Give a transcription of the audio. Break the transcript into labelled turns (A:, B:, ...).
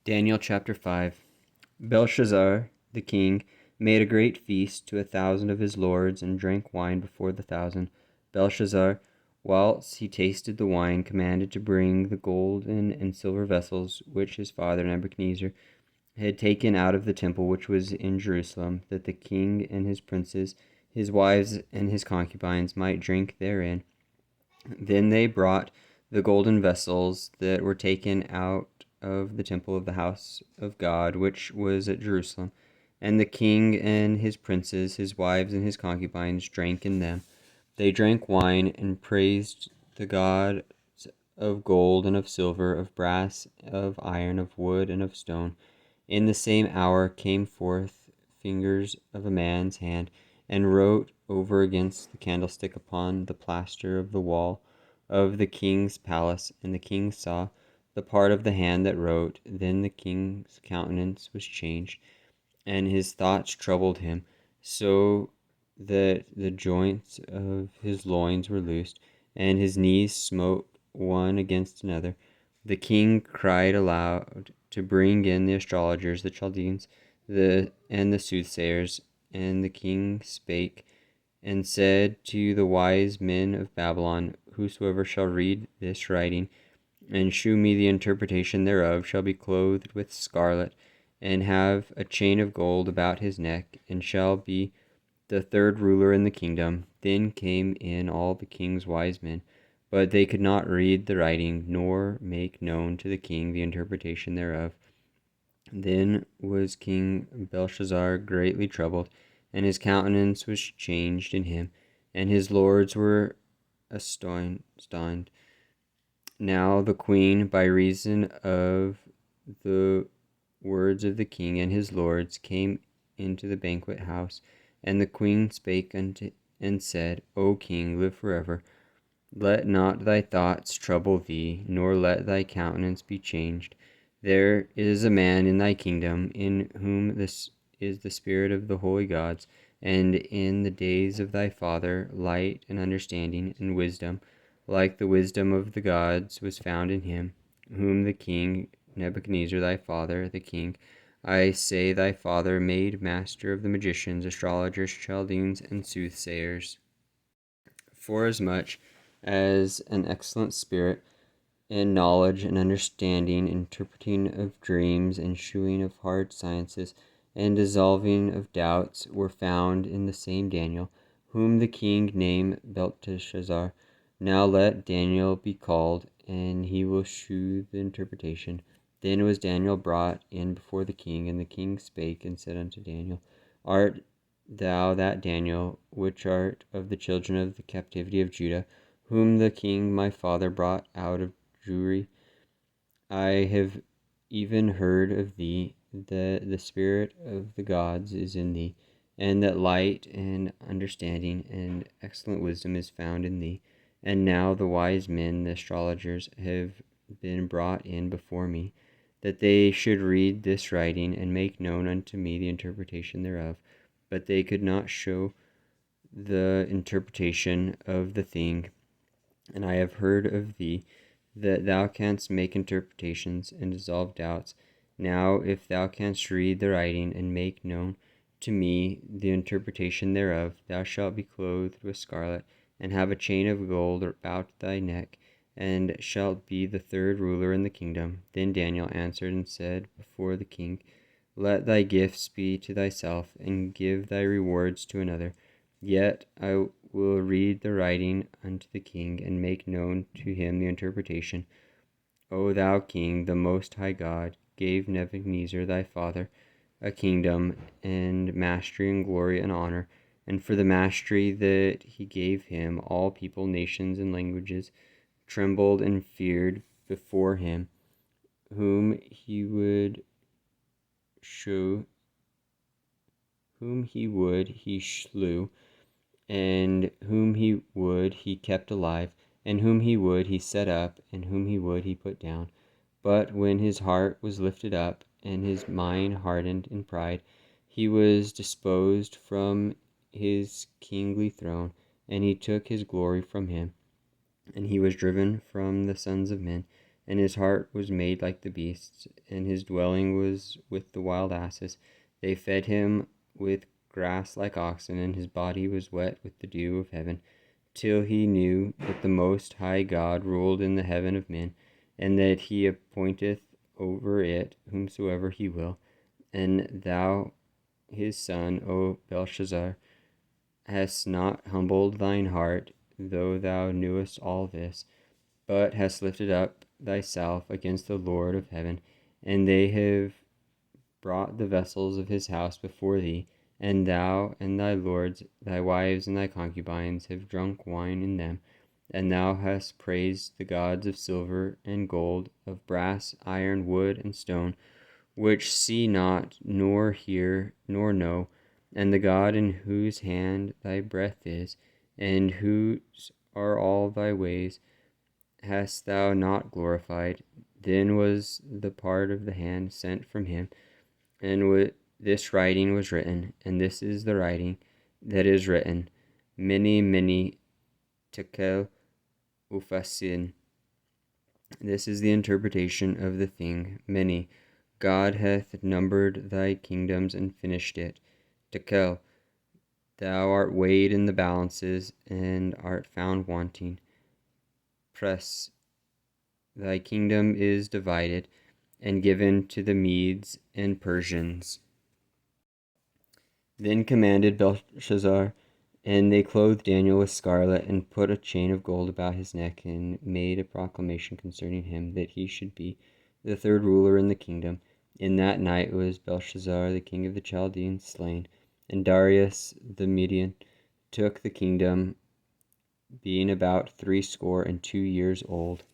A: Daniel chapter 5. Belshazzar, the king, made a great feast to 1,000 of his lords, and drank wine before the 1,000. Belshazzar, whilst he tasted the wine, commanded to bring the golden and silver vessels which his father Nebuchadnezzar had taken out of the temple which was in Jerusalem, that the king and his princes, his wives, and his concubines might drink therein. Then they brought the golden vessels that were taken out of the temple of the house of God, which was at Jerusalem. And the king and his princes, his wives, and his concubines drank in them. They drank wine and praised the God of gold and of silver, of brass, of iron, of wood, and of stone. In the same hour came forth fingers of a man's hand, and wrote over against the candlestick upon the plaster of the wall of the king's palace. And the king saw the part of the hand that wrote. Then the king's countenance was changed, and his thoughts troubled him, so that the joints of his loins were loosed, and his knees smote one against another. The king cried aloud to bring in the astrologers, the Chaldeans, and the soothsayers. And the king spake and said to the wise men of Babylon, whosoever shall read this writing, and shew me the interpretation thereof, shall be clothed with scarlet, and have a chain of gold about his neck, and shall be the third ruler in the kingdom. Then came in all the king's wise men, but they could not read the writing, nor make known to the king the interpretation thereof. Then was King Belshazzar greatly troubled, and his countenance was changed in him, and his lords were astonished. Now the queen, by reason of the words of the king and his lords, came into the banquet house. And the queen spake unto and said, O king, live forever. Let not thy thoughts trouble thee, nor let thy countenance be changed. There is a man in thy kingdom, in whom this is the spirit of the holy gods, and in the days of thy father light and understanding and wisdom, like the wisdom of the gods, was found in him, whom the king Nebuchadnezzar thy father, the king, I say thy father, made master of the magicians, astrologers, Chaldeans, and soothsayers. Forasmuch as an excellent spirit, and knowledge and understanding, interpreting of dreams, and shewing of hard sciences, and dissolving of doubts, were found in the same Daniel, whom the king named Belteshazzar. Now let Daniel be called, and he will shew the interpretation. Then was Daniel brought in before the king, and the king spake and said unto Daniel, Art thou that Daniel, which art of the children of the captivity of Judah, whom the king my father brought out of Jewry? I have even heard of thee that the spirit of the gods is in thee, and that light and understanding and excellent wisdom is found in thee. And now the wise men, the astrologers, have been brought in before me, that they should read this writing, and make known unto me the interpretation thereof. But they could not show the interpretation of the thing. And I have heard of thee, that thou canst make interpretations and dissolve doubts. Now if thou canst read the writing, and make known to me the interpretation thereof, thou shalt be clothed with scarlet, and have a chain of gold about thy neck, and shalt be the third ruler in the kingdom. Then Daniel answered and said before the king, Let thy gifts be to thyself, and give thy rewards to another. Yet I will read the writing unto the king, and make known to him the interpretation. O thou king, the most high God gave Nebuchadnezzar thy father a kingdom, and mastery, and glory, and honor. And for the mastery that he gave him, all people, nations, and languages trembled and feared before him. Whom he would, he slew, and whom he would he kept alive, and whom he would he set up, and whom he would he put down. But when his heart was lifted up, and his mind hardened in pride, he was disposed from his kingly throne, and he took his glory from him, and he was driven from the sons of men. and his heart was made like the beasts, and his dwelling was with the wild asses. They fed him with grass like oxen, and his body was wet with the dew of heaven, till he knew that the Most High God ruled in the heaven of men, and that he appointeth over it whomsoever he will. And thou, his son, O Belshazzar, hast not humbled thine heart, though thou knewest all this, but hast lifted up thyself against the Lord of heaven, and they have brought the vessels of his house before thee, and thou and thy lords, thy wives and thy concubines, have drunk wine in them, and thou hast praised the gods of silver and gold, of brass, iron, wood, and stone, which see not, nor hear, nor know, and the God in whose hand thy breath is, and whose are all thy ways, hast thou not glorified. Then was the part of the hand sent from him, and this writing was written, and this is the writing that is written, many tekel ufasin. This is the interpretation of the thing, many. God hath numbered thy kingdoms and finished it. Tekel, thou art weighed in the balances, and art found wanting. Press, thy kingdom is divided, and given to the Medes and Persians. Then commanded Belshazzar, and they clothed Daniel with scarlet, and put a chain of gold about his neck, and made a proclamation concerning him, that he should be the third ruler in the kingdom. In that night was Belshazzar, the king of the Chaldeans, slain, and Darius the Median took the kingdom, being about 62 years old.